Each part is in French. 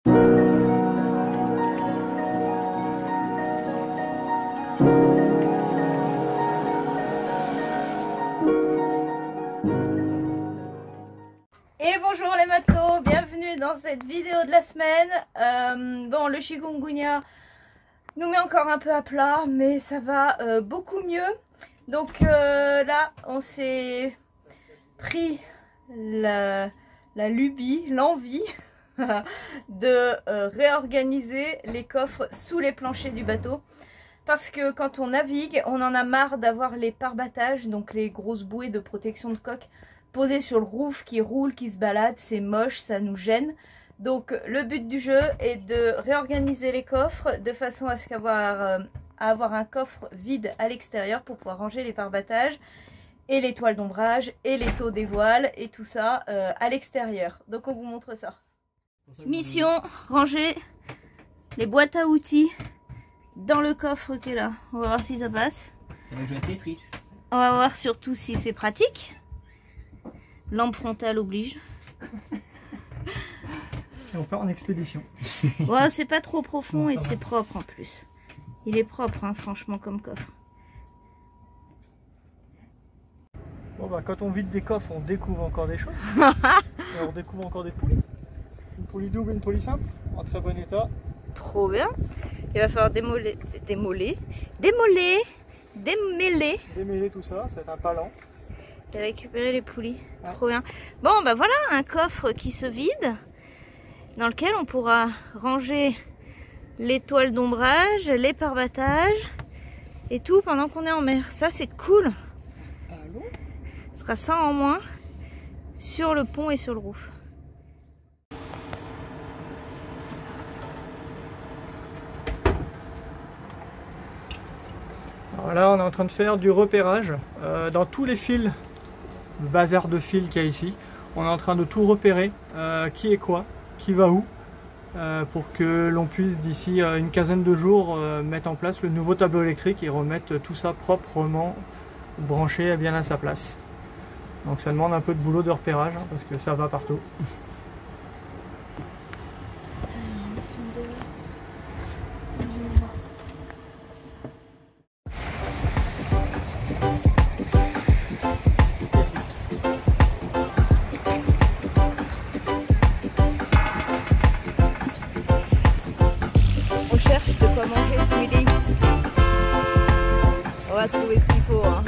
Et bonjour les matelots, bienvenue dans cette vidéo de la semaine. Bon, le chikungunya nous met encore un peu à plat, mais ça va beaucoup mieux. Donc là, on s'est pris la lubie, l'envie de réorganiser les coffres sous les planchers du bateau. Parce que quand on navigue, on en a marre d'avoir les pare-battages, donc les grosses bouées de protection de coque, posées sur le roof, qui roulent, qui se baladent. C'est moche, ça nous gêne. Donc le but du jeu est de réorganiser les coffres de façon à ce qu'avoir avoir un coffre vide à l'extérieur pour pouvoir ranger les pare-battages et les toiles d'ombrage et les taux des voiles et tout ça à l'extérieur. Donc on vous montre ça. Mission, ranger les boîtes à outils dans le coffre qui est là. On va voir si ça passe. Ça va jouer à Tetris. On va voir surtout si c'est pratique. Lampe frontale oblige. Et on part en expédition. Ouais, c'est pas trop profond et c'est propre en plus. Il est propre, hein, franchement, comme coffre. Bon bah quand on vide des coffres, on découvre encore des choses. Et on découvre encore des poulies. Une poulie double, une poulie simple, en très bon état. Trop bien. Il va falloir démêler Démêler tout ça, ça va être un palan. et récupérer les poulies. Trop bien. Bon, bah voilà, un coffre qui se vide, dans lequel on pourra ranger les toiles d'ombrage, les pare-battages et tout pendant qu'on est en mer. Ça, c'est cool. Ce sera ça en moins sur le pont et sur le roof. Alors là, on est en train de faire du repérage dans tous les fils, le bazar de fils qu'il y a ici. On est en train de tout repérer, qui est quoi, qui va où, pour que l'on puisse d'ici une quinzaine de jours mettre en place le nouveau tableau électrique et remettre tout ça proprement branché bien à sa place. Donc ça demande un peu de boulot de repérage, hein, parce que ça va partout. On cherche de quoi manger ce midi. On va trouver ce qu'il faut, hein.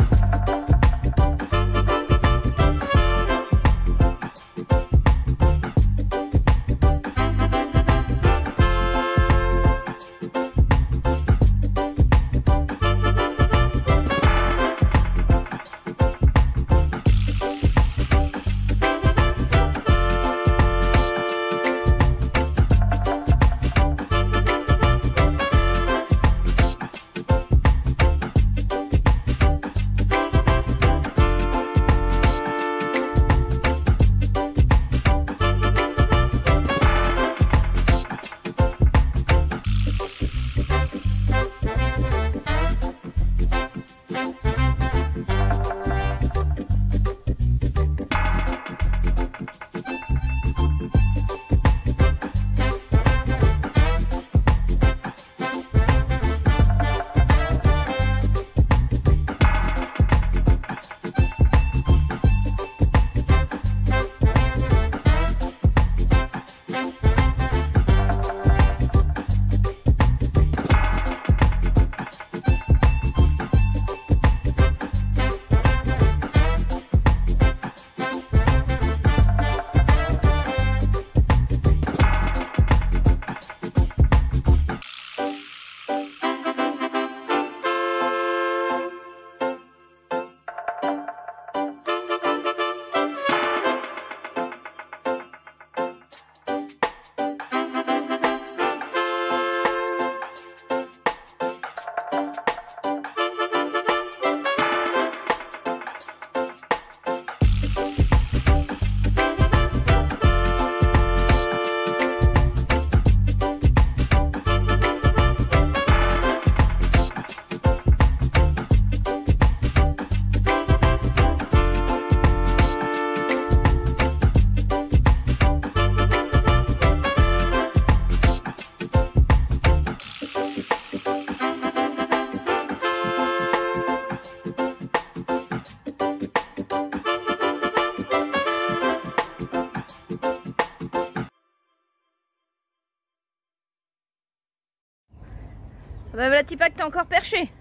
Bah voilà, Tipak, t'es encore perché.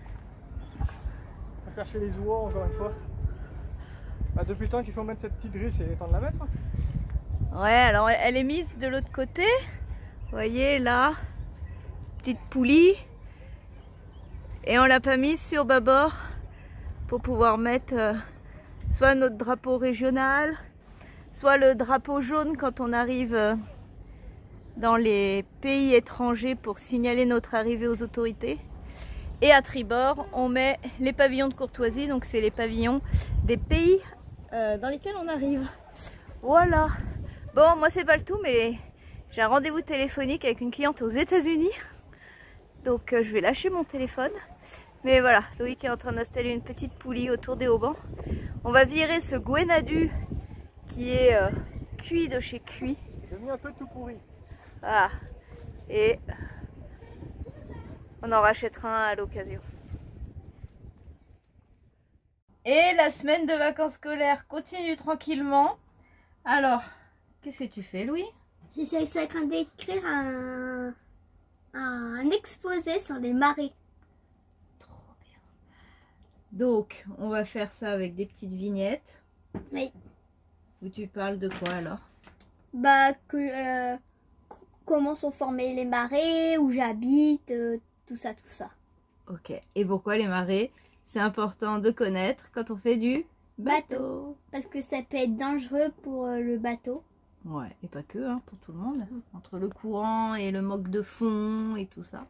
On va percher les oies encore une fois. Bah, depuis le temps qu'il faut mettre cette petite grille, c'est temps de la mettre. Ouais, alors elle est mise de l'autre côté. Vous voyez là, petite poulie. Et on l'a pas mise sur bâbord pour pouvoir mettre soit notre drapeau régional, soit le drapeau jaune quand on arrive dans les pays étrangers pour signaler notre arrivée aux autorités. Et à tribord, on met les pavillons de courtoisie, donc c'est les pavillons des pays dans lesquels on arrive. Voilà. Bon, moi c'est pas le tout, mais j'ai un rendez-vous téléphonique avec une cliente aux États-Unis. Donc je vais lâcher mon téléphone. Mais voilà, Loïc est en train d'installer une petite poulie autour des haubans. On va virer ce Gwenadu qui est cuit de chez cuit. Il est devenu un peu tout pourri. Voilà. Et on en rachètera un à l'occasion. Et la semaine de vacances scolaires continue tranquillement. Alors, qu'est-ce que tu fais, Louis? Je suis en train d'écrire un exposé sur les marées. Trop bien. Donc, on va faire ça avec des petites vignettes. Oui. Où tu parles de quoi alors? Bah, comment sont formées les marées, où j'habite, tout ça, tout ça. Ok. Et pourquoi les marées? C'est important de connaître quand on fait du bateau. Parce que ça peut être dangereux pour le bateau. Ouais, et pas que, hein, pour tout le monde. Entre le courant et le moque de fond et tout ça.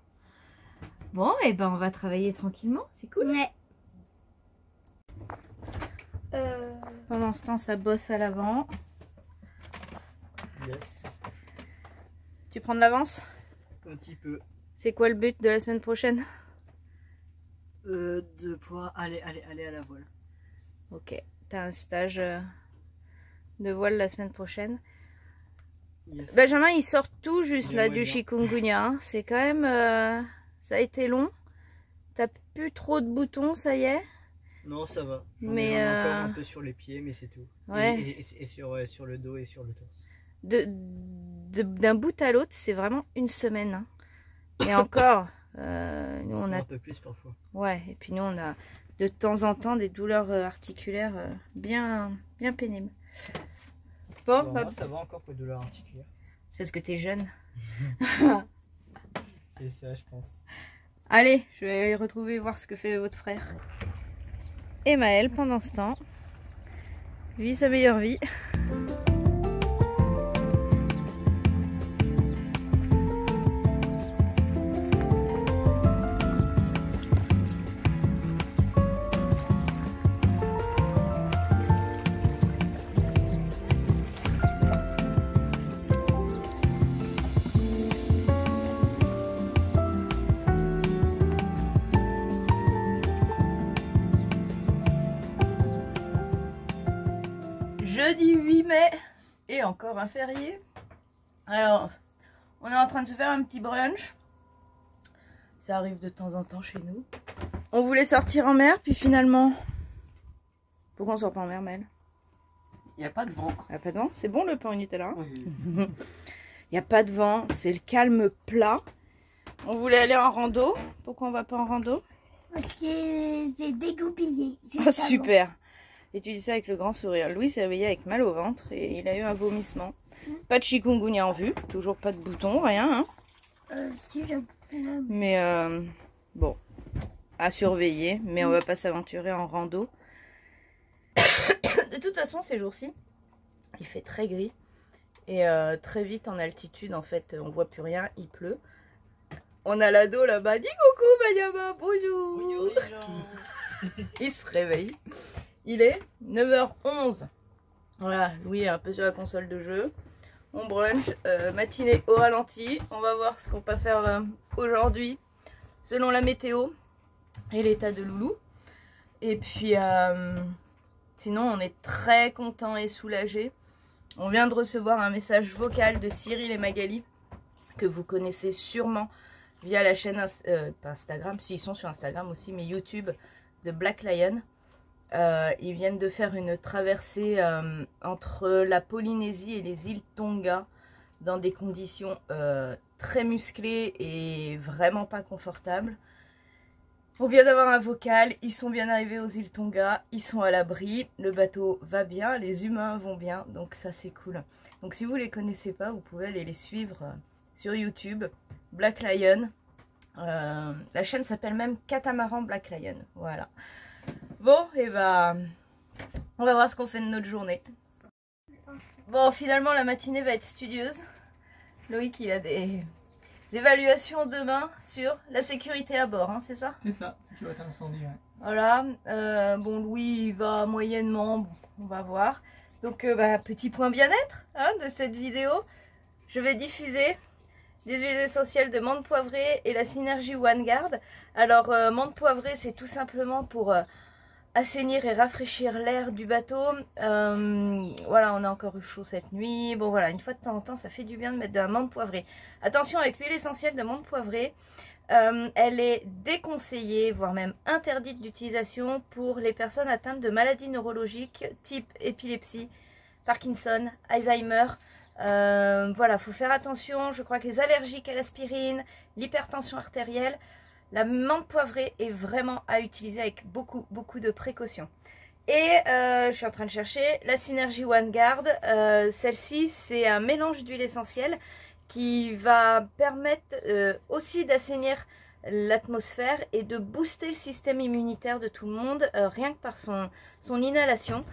Bon, et ben on va travailler tranquillement, c'est cool. Ouais. Pendant ce temps, ça bosse à l'avant. Yes. Tu prends de l'avance? Un petit peu. C'est quoi le but de la semaine prochaine? De pouvoir aller à la voile. Ok, t'as un stage de voile la semaine prochaine. Yes. Benjamin, il sort tout juste là J'aimerais du bien. chikungunya. Hein. C'est quand même... ça a été long. T'as plus trop de boutons, ça y est. Non, ça va. J'en Mais, ai encore un peu sur les pieds, mais c'est tout. Ouais. Et sur le dos et sur le torse. D'un bout à l'autre, c'est vraiment une semaine. Hein. Et encore, nous on a... Un peu plus parfois. Ouais, et puis nous on a de temps en temps des douleurs articulaires bien pénibles. Bon, Bon, bah, moi, ça va encore pour les douleurs articulaires. c'est parce que t'es jeune. C'est ça, je pense. Allez, je vais aller retrouver voir ce que fait votre frère. Et Maëlle, pendant ce temps, vit sa meilleure vie. Jeudi 8 mai et encore un férié. Alors, on est en train de se faire un petit brunch. Ça arrive de temps en temps chez nous. On voulait sortir en mer, puis finalement... Pourquoi on sort pas en mer, Mel? Il n'y a pas de vent. Il n'y a pas de vent? C'est bon le pain au Nutella? Oui. Il n'y a pas de vent, c'est le calme plat. On voulait aller en rando. Pourquoi on va pas en rando? Parce que j'ai dégoupillé. Ah, super. Et tu dis ça avec le grand sourire. Louis s'est réveillé avec mal au ventre et il a eu un vomissement. Pas de chikungunya en vue, toujours pas de boutons, rien. Hein. Si je... Mais bon, à surveiller. Mais on va pas s'aventurer en rando. De toute façon, ces jours-ci, il fait très gris. Et très vite en altitude, en fait, on voit plus rien, il pleut. On a l'ado là-bas. Dis coucou, Bayama, bonjour. Il se réveille. Il est 9h11. Voilà, Louis est un peu sur la console de jeu. On brunch, matinée au ralenti. On va voir ce qu'on peut faire aujourd'hui, selon la météo et l'état de Loulou. Et puis, sinon, on est très content et soulagé. On vient de recevoir un message vocal de Cyril et Magali, que vous connaissez sûrement via la chaîne pas Instagram, si ils sont sur Instagram aussi, mais YouTube de Black Lion. Ils viennent de faire une traversée entre la Polynésie et les îles Tonga dans des conditions très musclées et vraiment pas confortables. On vient d'avoir un vocal, ils sont bien arrivés aux îles Tonga, ils sont à l'abri, le bateau va bien, les humains vont bien, donc ça c'est cool. Donc si vous les connaissez pas, vous pouvez aller les suivre sur YouTube, Black Lion. La chaîne s'appelle même Catamaran Black Lion, voilà. Bon, et bah, on va voir ce qu'on fait de notre journée. Bon, finalement la matinée va être studieuse. Loïc, il a des évaluations demain sur la sécurité à bord, hein, c'est ça? C'est ça, c'est qui va être incendie. Ouais. Voilà, bon Louis il va moyennement, bon, on va voir. Donc bah, petit point bien-être hein, de cette vidéo, je vais diffuser des huiles essentielles de menthe poivrée et la synergie OneGuard. Alors menthe poivrée c'est tout simplement pour assainir et rafraîchir l'air du bateau. Voilà, on a encore eu chaud cette nuit. Bon voilà, une fois de temps en temps, ça fait du bien de mettre de la menthe poivrée. Attention avec l'huile essentielle de menthe poivrée, elle est déconseillée, voire même interdite d'utilisation pour les personnes atteintes de maladies neurologiques type épilepsie, Parkinson, Alzheimer. Voilà, faut faire attention. Je crois que les allergiques à l'aspirine, l'hypertension artérielle, la menthe poivrée est vraiment à utiliser avec beaucoup de précautions. Et je suis en train de chercher la synergie OneGuard. Celle-ci, c'est un mélange d'huile essentielle qui va permettre aussi d'assainir l'atmosphère et de booster le système immunitaire de tout le monde, rien que par son inhalation.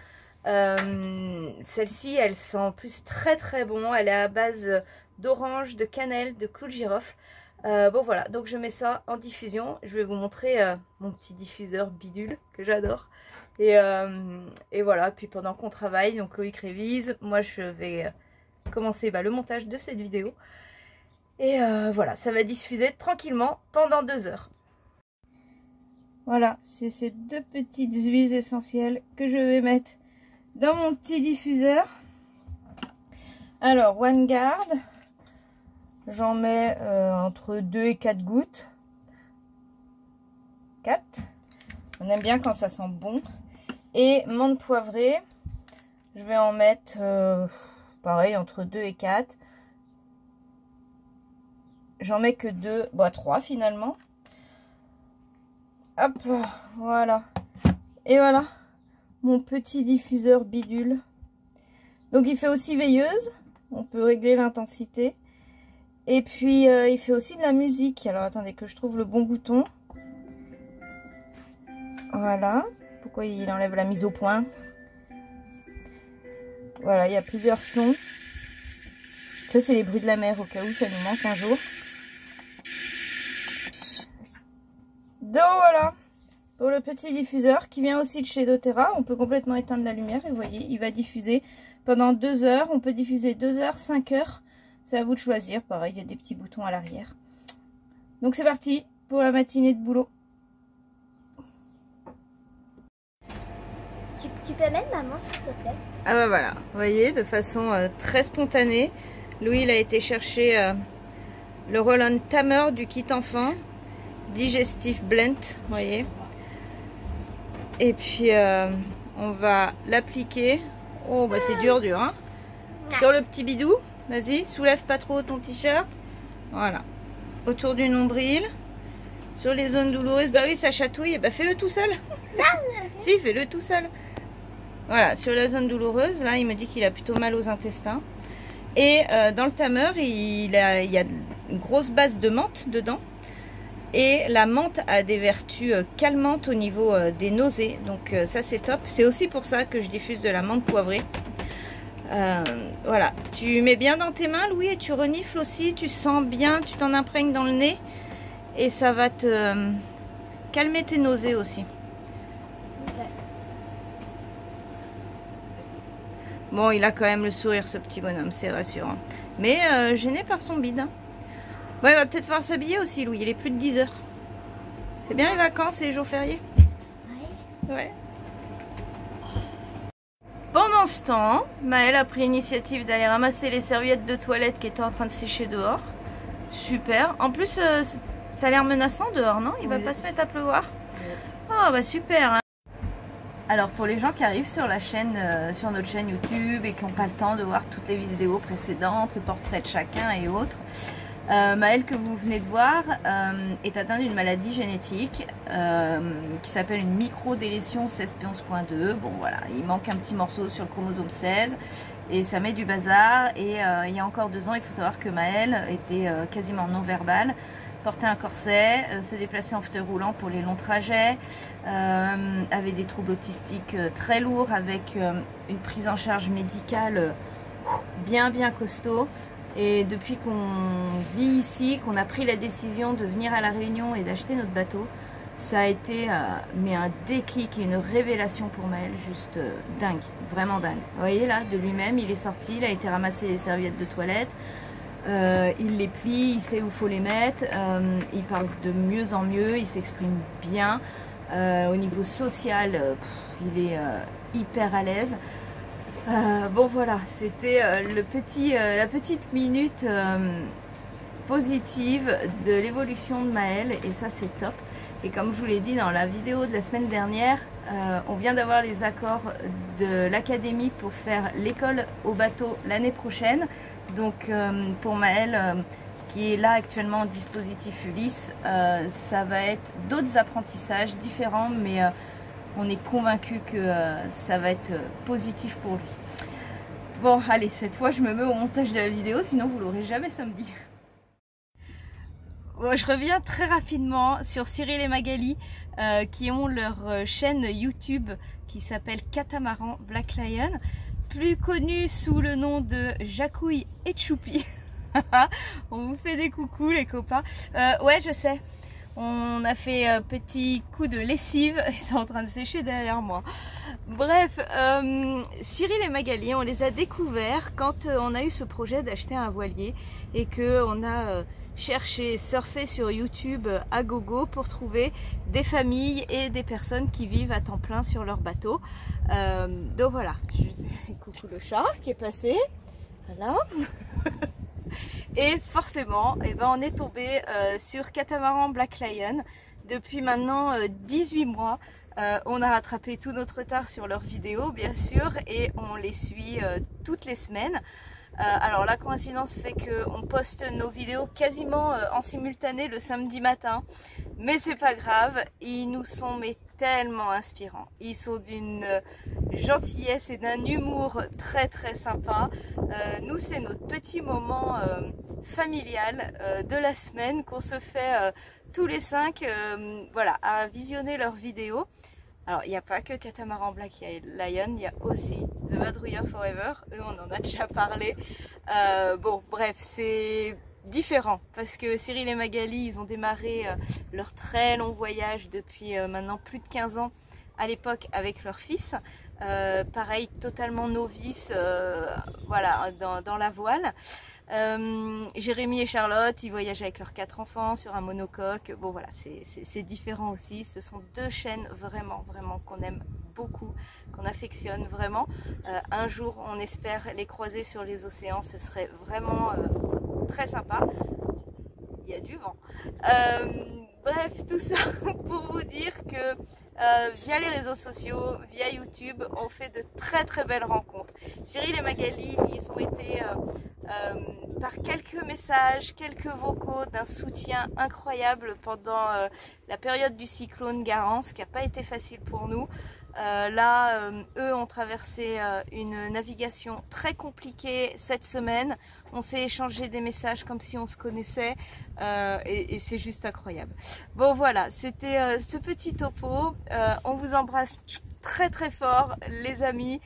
Celle-ci, elle sent en plus très bon. Elle est à base d'orange, de cannelle, de clou de girofle. Bon voilà, donc je mets ça en diffusion. Je vais vous montrer mon petit diffuseur bidule que j'adore. Et voilà, puis pendant qu'on travaille, donc Loïc révise, moi je vais commencer le montage de cette vidéo. Et voilà, ça va diffuser tranquillement pendant 2 heures. Voilà, c'est ces 2 petites huiles essentielles que je vais mettre dans mon petit diffuseur. Alors, OneGuard. J'en mets entre 2 et 4 gouttes. 4. On aime bien quand ça sent bon. Et menthe poivrée, je vais en mettre pareil entre 2 et 4. J'en mets que 2, 3 finalement. Hop là, voilà. Et voilà, mon petit diffuseur bidule. Donc il fait aussi veilleuse. On peut régler l'intensité. Et puis il fait aussi de la musique. Alors attendez que je trouve le bon bouton. Voilà. Pourquoi il enlève la mise au point? Voilà, il y a plusieurs sons. Ça c'est les bruits de la mer au cas où ça nous manque un jour. Donc voilà. Pour le petit diffuseur qui vient aussi de chez doTERRA. On peut complètement éteindre la lumière. Et vous voyez, il va diffuser pendant 2 heures. On peut diffuser 2 heures, 5 heures. C'est à vous de choisir. Pareil, il y a des petits boutons à l'arrière. Donc c'est parti pour la matinée de boulot. Tu peux mettre maman s'il te plaît? Ah bah voilà, vous voyez, de façon très spontanée, Louis il a été chercher le Roll-On Tamer du kit enfant, Digestive Blend, vous voyez. Et puis on va l'appliquer. Oh bah c'est dur hein. Sur le petit bidou. Vas-y, soulève pas trop ton t-shirt. Voilà. Autour du nombril. Sur les zones douloureuses. Bah oui, ça chatouille. Bah fais-le tout seul. Si, fais-le tout seul. Voilà, sur la zone douloureuse, là, il me dit qu'il a plutôt mal aux intestins. Et dans le tamer, il y a une grosse base de menthe dedans. Et la menthe a des vertus calmantes au niveau des nausées. Donc ça, c'est top. C'est aussi pour ça que je diffuse de la menthe poivrée. Voilà, tu mets bien dans tes mains Louis et tu renifles aussi, tu sens bien, tu t'en imprègnes dans le nez et ça va te calmer tes nausées aussi. Bon, il a quand même le sourire ce petit bonhomme, c'est rassurant. Mais gêné par son bide. Hein. Bon, il va peut-être falloir s'habiller aussi Louis, il est plus de 10 heures. C'est bien les vacances et les jours fériés? Ouais. Pendant ce temps, Maëlle a pris l'initiative d'aller ramasser les serviettes de toilette qui étaient en train de sécher dehors. Super. En plus, ça a l'air menaçant dehors, non? Il va pas se mettre à pleuvoir. Oh, bah super. Hein. Alors, pour les gens qui arrivent sur la chaîne, sur notre chaîne YouTube et qui n'ont pas le temps de voir toutes les vidéos précédentes, le portrait de chacun et autres, Maëlle, que vous venez de voir, est atteinte d'une maladie génétique qui s'appelle une microdélétion CSP11.2. Bon voilà, il manque un petit morceau sur le chromosome 16 et ça met du bazar. Et il y a encore 2 ans, il faut savoir que Maëlle était quasiment non-verbale, portait un corset, se déplaçait en fauteuil roulant pour les longs trajets, avait des troubles autistiques très lourds avec une prise en charge médicale bien costaud. Et depuis qu'on vit ici, qu'on a pris la décision de venir à La Réunion et d'acheter notre bateau, ça a été mais un déclic et une révélation pour Maëlle, juste dingue, vraiment dingue. Vous voyez là, de lui-même, il est sorti, il a été ramasser les serviettes de toilette, il les plie, il sait où il faut les mettre, il parle de mieux en mieux, il s'exprime bien. Au niveau social, il est hyper à l'aise. Bon voilà, c'était la petite minute positive de l'évolution de Maëlle et ça c'est top. Et comme je vous l'ai dit dans la vidéo de la semaine dernière, on vient d'avoir les accords de l'académie pour faire l'école au bateau l'année prochaine. Donc pour Maëlle qui est là actuellement en dispositif Ulysse, ça va être d'autres apprentissages différents, mais on est convaincu que ça va être positif pour lui. Bon, allez, cette fois je me mets au montage de la vidéo, sinon vous l'aurez jamais samedi. Bon, je reviens très rapidement sur Cyril et Magali qui ont leur chaîne YouTube qui s'appelle Catamaran Black Lion, plus connue sous le nom de Jacouille et Choupi. On vous fait des coucous les copains. Ouais, je sais. On a fait un petit coup de lessive, ils sont en train de sécher derrière moi. Bref, Cyril et Magali, on les a découverts quand on a eu ce projet d'acheter un voilier et qu'on a cherché, surfé sur YouTube à gogo pour trouver des familles et des personnes qui vivent à temps plein sur leur bateau. Donc voilà, coucou le chat qui est passé, voilà. Et forcément, eh ben, on est tombé sur Catamaran Black Lion depuis maintenant 18 mois. On a rattrapé tout notre retard sur leurs vidéos, bien sûr, et on les suit toutes les semaines. Alors la coïncidence fait qu'on poste nos vidéos quasiment en simultané le samedi matin, mais c'est pas grave, ils nous sont mais tellement inspirants. Ils sont d'une gentillesse et d'un humour très sympa. Nous c'est notre petit moment familial de la semaine qu'on se fait tous les 5 voilà, à visionner leurs vidéos. Alors, il n'y a pas que Catamaran Black Lion, il y a aussi The Vadrouilleur Forever. Eux, on en a déjà parlé. Bon, bref, c'est différent parce que Cyril et Magali, ils ont démarré leur très long voyage depuis maintenant plus de 15 ans à l'époque avec leur fils. Pareil, totalement novice, voilà, dans la voile. Jérémy et Charlotte, ils voyagent avec leurs 4 enfants sur un monocoque. Bon voilà, c'est différent aussi. Ce sont 2 chaînes vraiment qu'on aime beaucoup, qu'on affectionne vraiment. Un jour, on espère les croiser sur les océans. Ce serait vraiment très sympa. Il y a du vent. Bref, tout ça pour vous dire que via les réseaux sociaux, via YouTube, on fait de très belles rencontres. Cyril et Magali, ils ont été par quelques messages, quelques vocaux d'un soutien incroyable pendant la période du cyclone Garance, qui n'a pas été facile pour nous. Là, eux ont traversé une navigation très compliquée cette semaine. On s'est échangé des messages comme si on se connaissait et c'est juste incroyable. Bon voilà, c'était ce petit topo. On vous embrasse très fort les amis.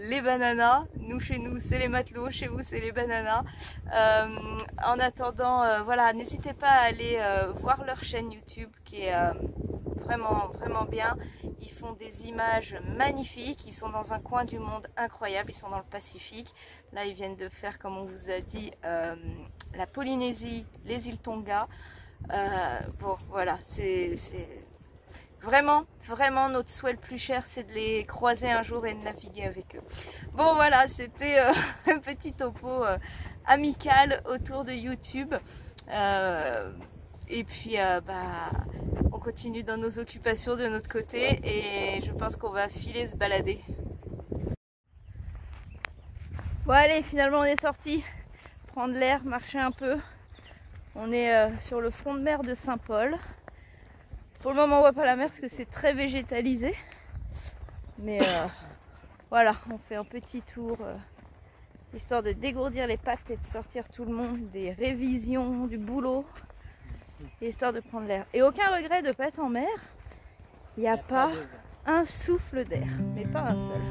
Les bananas, nous chez nous c'est les matelots, chez vous c'est les bananas. En attendant, voilà, n'hésitez pas à aller voir leur chaîne YouTube qui est vraiment bien. Ils font des images magnifiques, ils sont dans un coin du monde incroyable, ils sont dans le Pacifique. Là ils viennent de faire, comme on vous a dit, la Polynésie, les îles Tonga. Bon voilà, c'est vraiment notre souhait le plus cher, c'est de les croiser un jour et de naviguer avec eux. Bon voilà, c'était un petit topo amical autour de YouTube. Et puis bah, on continue dans nos occupations de notre côté et je pense qu'on va filer se balader. Bon allez, finalement on est sorti prendre l'air, marcher un peu. On est sur le front de mer de Saint-Paul. Pour le moment on voit pas la mer parce que c'est très végétalisé. Mais voilà, on fait un petit tour histoire de dégourdir les pattes et de sortir tout le monde des révisions, du boulot. Histoire de prendre l'air. Et aucun regret de ne pas être en mer. Il n'y a pas un souffle d'air, mais pas un seul.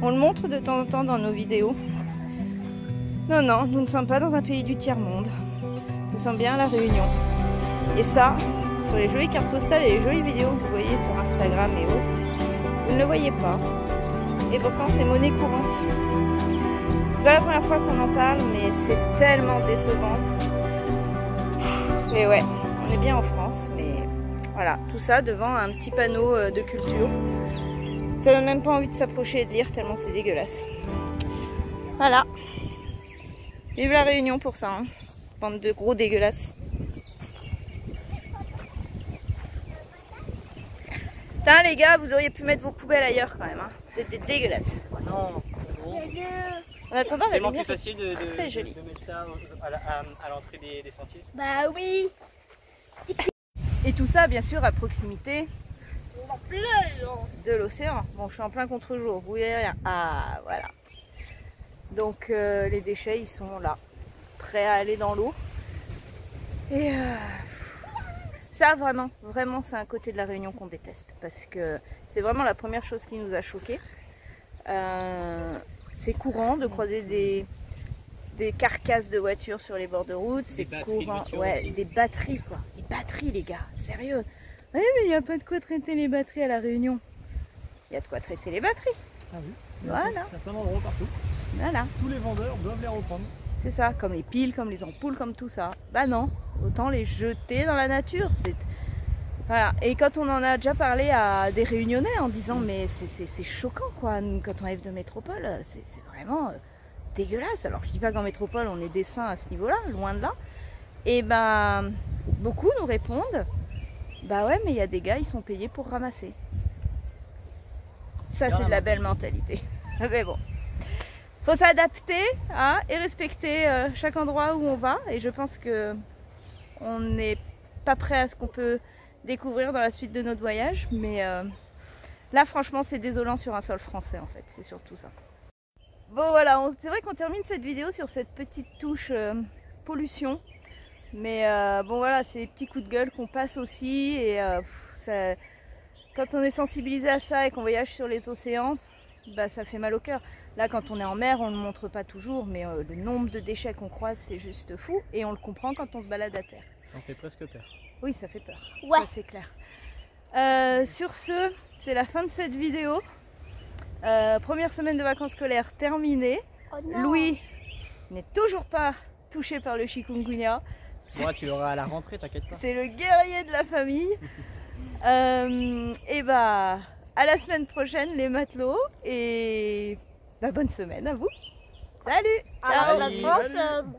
On le montre de temps en temps dans nos vidéos. Non, non, nous ne sommes pas dans un pays du tiers-monde. Nous sommes bien à La Réunion. Et ça, sur les jolies cartes postales et les jolies vidéos que vous voyez sur Instagram et autres, vous ne le voyez pas. Et pourtant, c'est monnaie courante. C'est pas la première fois qu'on en parle, mais c'est tellement décevant. Et ouais, on est bien en France, mais voilà, tout ça devant un petit panneau de culture. Ça donne même pas envie de s'approcher et de lire tellement c'est dégueulasse. Voilà. Vive La Réunion pour ça, hein. Bande de gros dégueulasses. Putain les gars, vous auriez pu mettre vos poubelles ailleurs quand même, hein. Vous êtes des dégueulasses. Non. En attendant, la tellement lumière plus facile de mettre ça à l'entrée des sentiers. Bah oui. Et tout ça, bien sûr, à proximité de l'océan. Bon, je suis en plein contre-jour, vous voyez rien. Ah, voilà. Donc, les déchets, ils sont là, prêts à aller dans l'eau. Et ça, vraiment, c'est un côté de La Réunion qu'on déteste. Parce que c'est vraiment la première chose qui nous a choqués. C'est courant de croiser des carcasses de voitures sur les bords de route. C'est courant, ouais, des batteries, quoi. Des batteries, les gars, sérieux. Oui, mais il n'y a pas de quoi traiter les batteries à La Réunion. Il y a de quoi traiter les batteries. Ah oui. Voilà. Il y a plein d'endroits partout. Voilà. Tous les vendeurs doivent les reprendre. C'est ça, comme les piles, comme les ampoules, comme tout ça. Bah non, autant les jeter dans la nature. Voilà. Et quand on en a déjà parlé à des Réunionnais en disant mais c'est choquant quoi, nous, quand on arrive de métropole, c'est vraiment dégueulasse. Alors je dis pas qu'en métropole on est des saints à ce niveau-là, loin de là. Et ben beaucoup nous répondent bah ouais mais il y a des gars ils sont payés pour ramasser. Ça c'est de la belle mentalité. Mais bon. Faut s'adapter hein, et respecter chaque endroit où on va. Et je pense que on n'est pas prêt à ce qu'on peut découvrir dans la suite de notre voyage. Mais là franchement c'est désolant sur un sol français en fait. C'est surtout ça. Bon voilà, c'est vrai qu'on termine cette vidéo sur cette petite touche pollution. Mais bon voilà, c'est des petits coups de gueule qu'on passe aussi. Et quand on est sensibilisé à ça et qu'on voyage sur les océans, bah, ça fait mal au cœur. Là, quand on est en mer, on ne le montre pas toujours, mais le nombre de déchets qu'on croise, c'est juste fou. Et on le comprend quand on se balade à terre. Ça en fait presque peur. Oui, ça fait peur. Ouais. Ça, c'est clair. Sur ce, c'est la fin de cette vidéo. Première semaine de vacances scolaires terminée. Oh non. Louis n'est toujours pas touché par le chikungunya. Moi, tu l'auras à la rentrée, t'inquiète pas. C'est le guerrier de la famille. Et bah, à la semaine prochaine, les matelots. Et bah, bonne semaine à vous. Salut! À la Salut. prochaine.